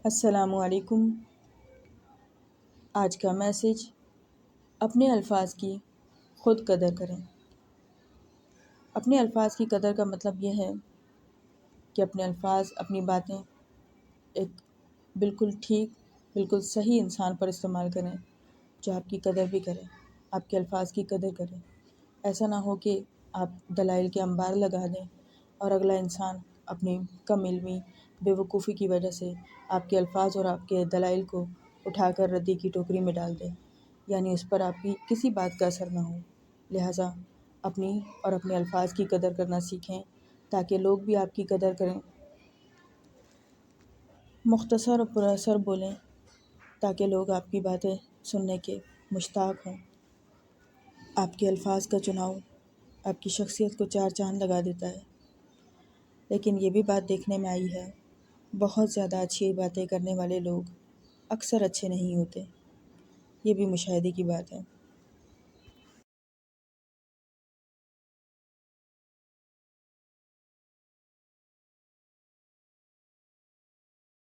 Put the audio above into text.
السلام علیکم۔ آج کا میسج: اپنے الفاظ کی خود قدر کریں۔ اپنے الفاظ کی قدر کا مطلب یہ ہے کہ اپنے الفاظ، اپنی باتیں ایک بالکل ٹھیک، بالکل صحیح انسان پر استعمال کریں جو آپ کی قدر بھی کرے، آپ کے الفاظ کی قدر کرے۔ ایسا نہ ہو کہ آپ دلائل کے انبار لگا دیں اور اگلا انسان اپنی کم علمی، بے وقوفی کی وجہ سے آپ کے الفاظ اور آپ کے دلائل کو اٹھا کر ردی کی ٹوکری میں ڈال دے، یعنی اس پر آپ کی کسی بات کا اثر نہ ہو۔ لہٰذا اپنی اور اپنے الفاظ کی قدر کرنا سیکھیں تاکہ لوگ بھی آپ کی قدر کریں۔ مختصر اور پر اثر بولیں تاکہ لوگ آپ کی باتیں سننے کے مشتاق ہوں۔ آپ کے الفاظ کا چناؤ آپ کی شخصیت کو چار چاند لگا دیتا ہے۔ لیکن یہ بھی بات دیکھنے میں آئی ہے، بہت زیادہ اچھی باتیں کرنے والے لوگ اکثر اچھے نہیں ہوتے۔ یہ بھی مشاہدے کی بات ہے۔